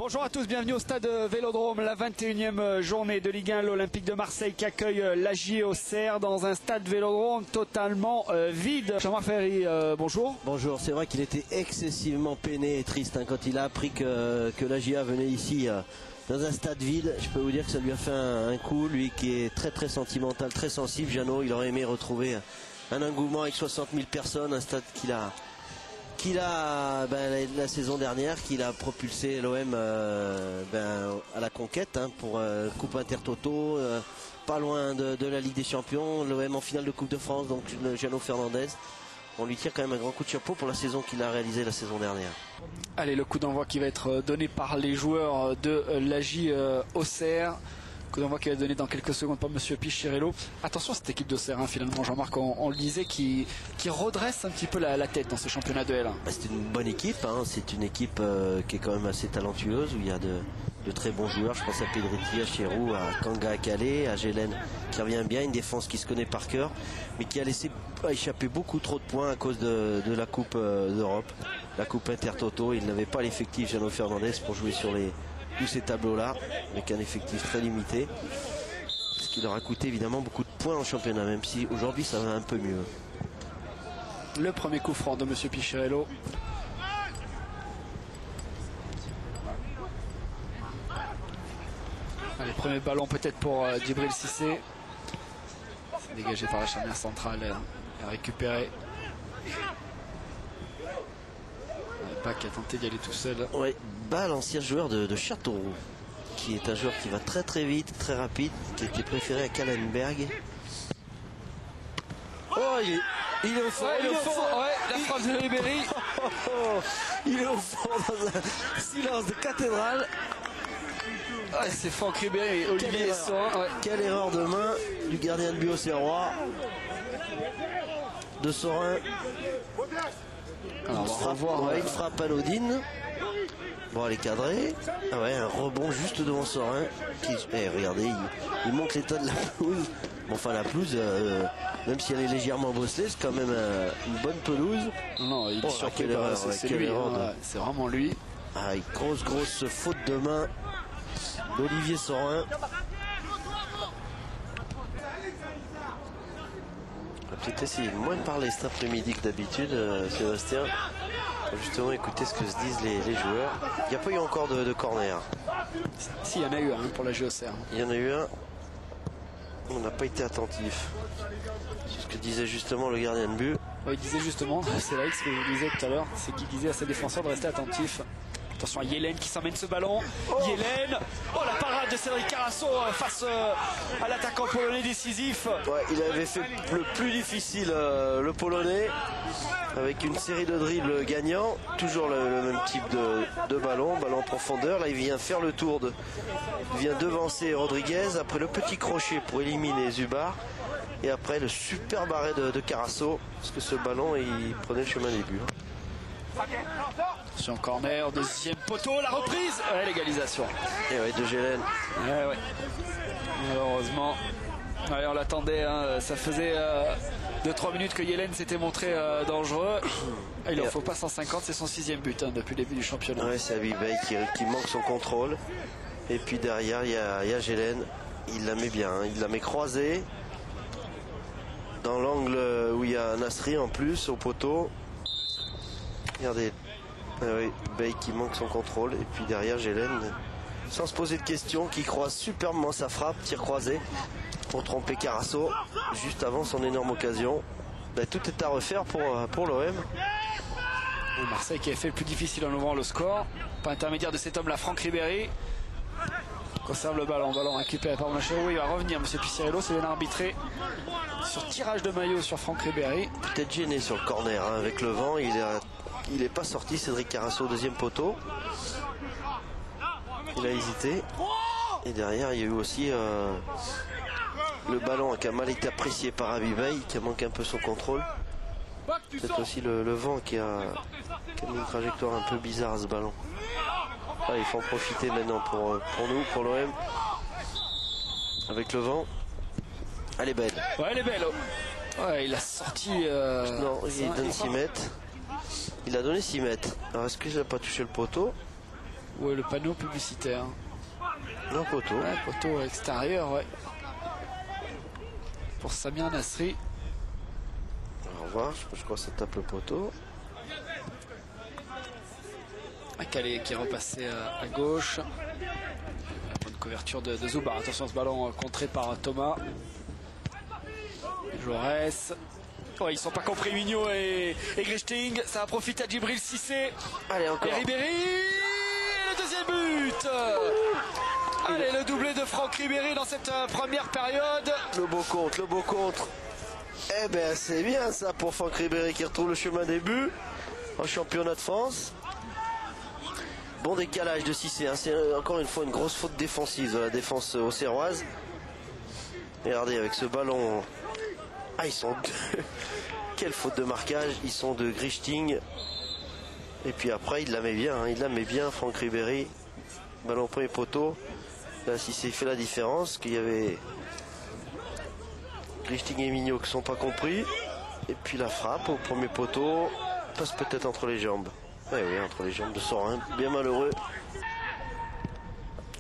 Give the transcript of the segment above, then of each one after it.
Bonjour à tous, bienvenue au stade Vélodrome, la 21e journée de Ligue 1, l'Olympique de Marseille qui accueille l'AJ Auxerre dans un stade Vélodrome totalement vide. Jean-Marc Ferry, bonjour. Bonjour, c'est vrai qu'il était excessivement peiné et triste quand il a appris que l'AJA venait ici dans un stade vide. Je peux vous dire que ça lui a fait un coup, lui qui est très sentimental, très sensible. Jeannot, il aurait aimé retrouver un engouement avec 60 000 personnes, un stade qu'il a la saison dernière, qu'il a propulsé l'OM à la conquête pour Coupe Intertoto, pas loin de la Ligue des Champions, l'OM en finale de Coupe de France, donc Jeannot Fernandez. On lui tire quand même un grand coup de chapeau pour la saison qu'il a réalisée la saison dernière. Allez, le coup d'envoi qui va être donné par les joueurs de l'AJ Auxerre. Coup d'envoi qui va être donné dans quelques secondes par Monsieur Pichirello. Attention à cette équipe d'Auxerre, finalement, Jean-Marc, on le disait, qui redresse un petit peu la tête dans ce championnat de L1. C'est une bonne équipe, c'est une équipe qui est quand même assez talentueuse, où il y a de très bons joueurs. Je pense à Pedretti, à Chérou, à Kanga, à Calais, à Gélène qui revient bien, une défense qui se connaît par cœur, mais qui a laissé échapper beaucoup trop de points à cause de la Coupe d'Europe, la Coupe Intertoto. Il n'avait pas l'effectif Jeannot Fernandez pour jouer sur tous ces tableaux-là, avec un effectif très limité, ce qui leur a coûté évidemment beaucoup de points en championnat, même si aujourd'hui ça va un peu mieux. Le premier coup franc de Monsieur Pichirello. Allez, premier ballon peut-être pour Djibril Cissé. C'est dégagé par la charnière centrale. Il a récupéré. Bach qui a tenté d'y aller tout seul. Ouais, Bach, l'ancien joueur de Châteauroux, qui est un joueur qui va très vite, très rapide, qui était préféré à Kallenberg. Oh, il est au fond, il est au fond, ouais, la frappe de Ribéry. Il est au fond dans un silence de cathédrale. Ouais, c'est Franck Ribéry et Olivier Sorin. Ouais. Quelle erreur de main du gardien de but auxerrois, de Sorin. Alors, on va revoir, une frappe à Lodine. Bon, elle est cadrée. Ah ouais, un rebond juste devant Sorin. Regardez, il montre l'état de la pelouse. Bon, enfin, la pelouse, même si elle est légèrement bosselée, c'est quand même une bonne pelouse. Non, il est surpris par c'est lui. C'est vraiment lui. Ah, grosse faute de main d'Olivier Sorin. On va peut-être essayer de moins parler cet après-midi que d'habitude, Sébastien. Pour justement écouter ce que se disent les joueurs. Il n'y a pas eu encore de corner. Si, il y en a eu un pour la Auxerre. Il y en a eu un. On n'a pas été attentif. C'est ce que disait justement le gardien de but. Ouais, il disait justement, c'est vrai que ce que je disais tout à l'heure, c'est qu'il disait à ses défenseurs de rester attentifs. Attention à Yélène qui s'emmène ce ballon. Yélène, la parade de Cédric Carasso face à l'attaquant polonais décisif. Ouais, il avait fait le plus difficile, le polonais, avec une série de dribbles gagnants. Toujours le même type de ballon en profondeur. Là, il vient faire le tour il vient devancer Rodriguez. Après le petit crochet pour éliminer Zubar. Et après le super barré de Carasso, parce que ce ballon, il prenait le chemin des buts. Attention, corner, deuxième poteau, la reprise, l'égalisation. Et ouais, de Gélène. Ouais. Malheureusement, on l'attendait, ça faisait 2-3 minutes que Yélène s'était montré dangereux. Il en faut pas 150, c'est son 6e but depuis le début du championnat. Ouais, c'est Abibay qui manque son contrôle. Et puis derrière, il y a Gélène. Il la met bien, il la met croisée. Dans l'angle où il y a Nasri en plus, au poteau. Regardez, Bay qui manque son contrôle. Et puis derrière, Gélène, sans se poser de questions, qui croise superbement sa frappe, tir croisé, pour tromper Carasso, juste avant son énorme occasion. Tout est à refaire pour l'OM. Marseille qui a fait le plus difficile en ouvrant le score. Par intermédiaire de cet homme-là, Franck Ribéry. Conserve le ballon récupéré par Machero. Il va revenir, Monsieur Pichirello, c'est bien arbitré sur tirage de maillot sur Franck Ribéry. Peut-être gêné sur le corner, avec le vent, il n'est pas sorti. Cédric Carasso, deuxième poteau. Il a hésité. Et derrière, il y a eu aussi le ballon qui a mal été apprécié par Abibay, qui a manqué un peu son contrôle. Peut-être aussi le vent qui a mis une trajectoire un peu bizarre à ce ballon. Il faut en profiter maintenant pour nous, pour l'OM. Avec le vent. Elle est belle. Ouais, elle est belle. Ouais, il a sorti. Non, il donne 6 mètres. Il a donné 6 mètres. Alors est-ce qu'il n'a pas touché le poteau? Où est le panneau publicitaire? Non, poteau. Ouais, poteau extérieur, ouais. Pour Samir Nasri. Au revoir, je crois que ça tape le poteau. Calais qui est repassé à gauche. Bonne couverture de Zoubar. Attention, ce ballon contré par Thomas. Jaurès. Oh, ils sont pas compris, Mignot et Grichting. Ça va profiter à Djibril Cissé. Allez, encore. Et Ribéry. Le deuxième but. Allez, le doublé de Franck Ribéry dans cette première période. Le beau contre, le beau contre. Eh ben, c'est bien ça pour Franck Ribéry qui retrouve le chemin des buts en championnat de France. Bon décalage de Cissé, hein. C'est encore une fois une grosse faute défensive de la défense auxerroise. Regardez avec ce ballon. Ah, ils sont deux. Quelle faute de marquage. Ils sont de Grichting. Et puis après il la met bien, hein. Il la met bien Franck Ribéry. Ballon au premier poteau. Là Cissé fait la différence. Qu'il y avait Grichting et Mignot qui ne sont pas compris. Et puis la frappe au premier poteau. Passe peut-être entre les jambes. Oui, entre les jambes de Sorin, bien malheureux.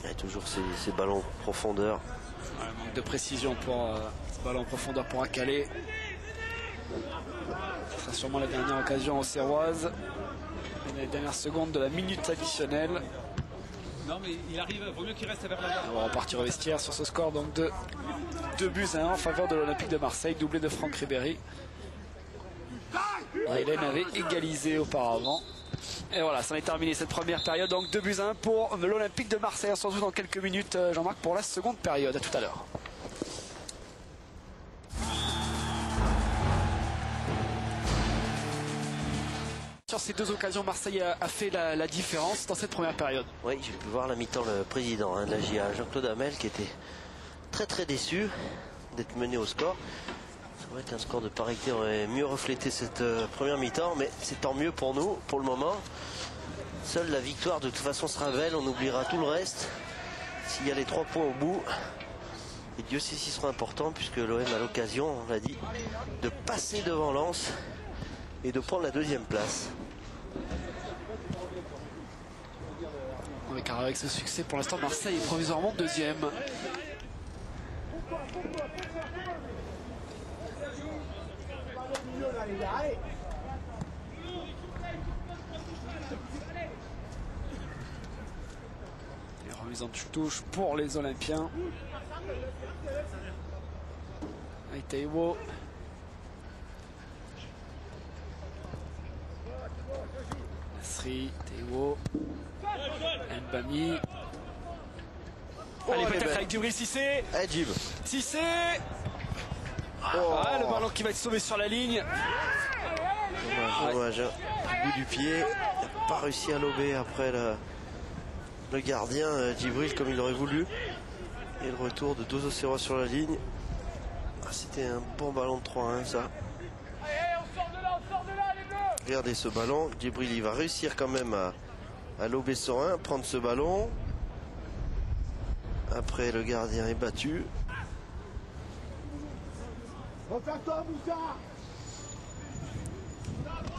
Il y a toujours ces ballons en profondeur. Ouais, manque de précision pour ce ballon en profondeur pour un Calais. Ce sera sûrement la dernière occasion auxerroise. Les dernières secondes de la minute additionnelle. Non mais il arrive, vaut mieux qu'il reste vers la barre. On va repartir au vestiaire sur ce score donc de 2-1 en faveur de l'Olympique de Marseille, doublé de Franck Ribéry. Hélène avait égalisé auparavant. Et voilà, ça en est terminé cette première période. Donc 2-1 pour l'Olympique de Marseille. On se retrouve dans quelques minutes, Jean-Marc, pour la seconde période. À tout à l'heure. Sur ces deux occasions, Marseille a fait la différence dans cette première période. Oui, j'ai pu voir la mi-temps le président de la GIA, Jean-Claude Hamel, qui était très déçu d'être mené au score. C'est vrai qu'un score de parité aurait mieux reflété cette première mi-temps, mais c'est tant mieux pour nous, pour le moment. Seule la victoire de toute façon sera belle, on oubliera tout le reste. S'il y a les 3 points au bout, et Dieu sait s'ils seront importants, puisque l'OM a l'occasion, on l'a dit, de passer devant Lens et de prendre la 2e place. Oui, car avec ce succès, pour l'instant, Marseille est provisoirement 2e. Et remise en touche pour les Olympiens. Aïtaïwo. Nasri, Théo, Mbami. Allez, peut-être avec Djibril Cissé. Allez, Djib. Cissé. Ah, le ballon qui va être sauvé sur la ligne. Dommage, hein. Du bout du pied. Il n'a pas réussi à lober après le gardien Djibril comme il aurait voulu. Et le retour de Dozo Serra sur la ligne. Ah, c'était un bon ballon de 3-1 ça. Regardez ce ballon. Djibril il va réussir quand même à lober Sorin, prendre ce ballon. Après le gardien est battu.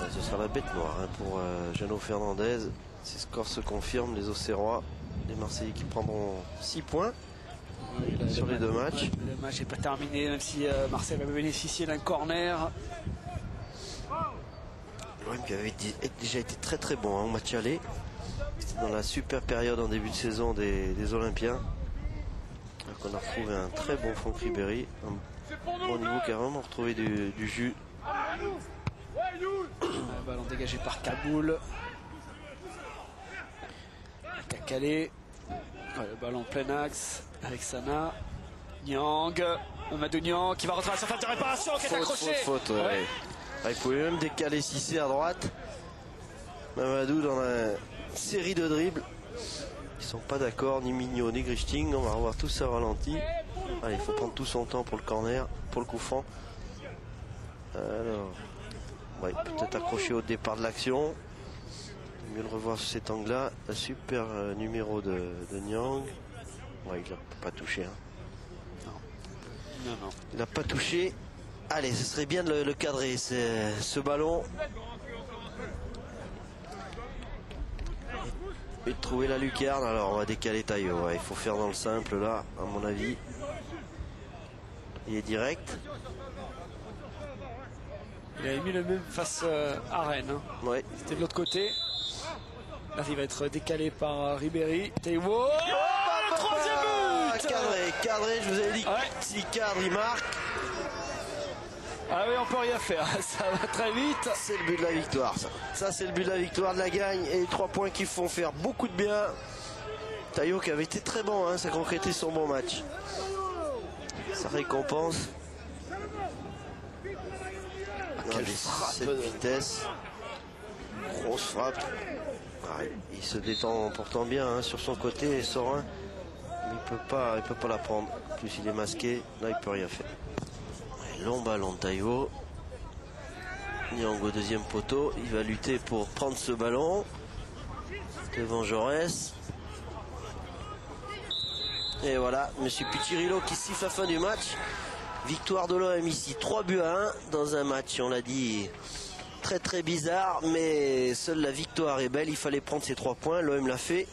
Ce sera la bête noire hein, pour Jeannot Fernandez. Ces scores se confirment, les Auxerrois, les Marseillais qui prendront 6 points sur les 2 matchs. Le match n'est pas terminé, même si Marseille va bénéficier d'un corner. L'OM qui avait déjà été très bon hein, au match aller. C'était dans la super période en début de saison des Olympiens. Donc on a retrouvé un très bon Franck Ribéry. Un bon niveau qui a vraiment retrouvé du jus. Un ballon dégagé par Kaboul. Calais. Le ballon plein axe avec Sana. Niang. Mamadou Niang qui va rentrer à la surface de réparation, qui est accroché. Faute, ouais. Ouais. Ah, il pouvait même décaler Cissé à droite. Mamadou dans la série de dribbles. Ils sont pas d'accord, ni Mignot ni Grichting. On va revoir tout ça ralenti. Allez, il faut prendre tout son temps pour le corner, pour le coup franc. Alors, ouais, peut-être accroché au départ de l'action. Mieux le revoir sous cet angle-là. Un super numéro de Niang. Ouais, il n'a pas touché. Hein. Non. Il n'a pas touché. Allez, ce serait bien de le cadrer, ce ballon. et de trouver la lucarne. Alors on va décaler Taillot. Ouais, il faut faire dans le simple là, à mon avis. Il est direct. Il avait mis le même face à Rennes. Hein. Ouais. C'était de l'autre côté. Là, il va être décalé par Ribéry. Taillot. Oh, le troisième but. Cadré, je vous avais dit que si cadre, il marque. Ah oui, on peut rien faire, ça va très vite. C'est le but de la victoire, ça. Ça, c'est le but de la victoire, de la gagne. Et 3 points qui font faire beaucoup de bien. Taillot qui avait été très bon, hein, ça concrétise son bon match. Ça récompense. Quelle frappe. Cette vitesse. Grosse frappe. Ouais, il se détend en portant bien hein, sur son côté, serein. Mais il peut pas la prendre. En plus, il est masqué. Là, il peut rien faire. Long ballon de Taillot. Niang au deuxième poteau. Il va lutter pour prendre ce ballon. Devant Jaurès. Et voilà, monsieur Piccirillo qui siffle la fin du match. Victoire de l'OM ici, 3-1 dans un match, on l'a dit, très très bizarre. Mais seule la victoire est belle, il fallait prendre ces 3 points. L'OM l'a fait.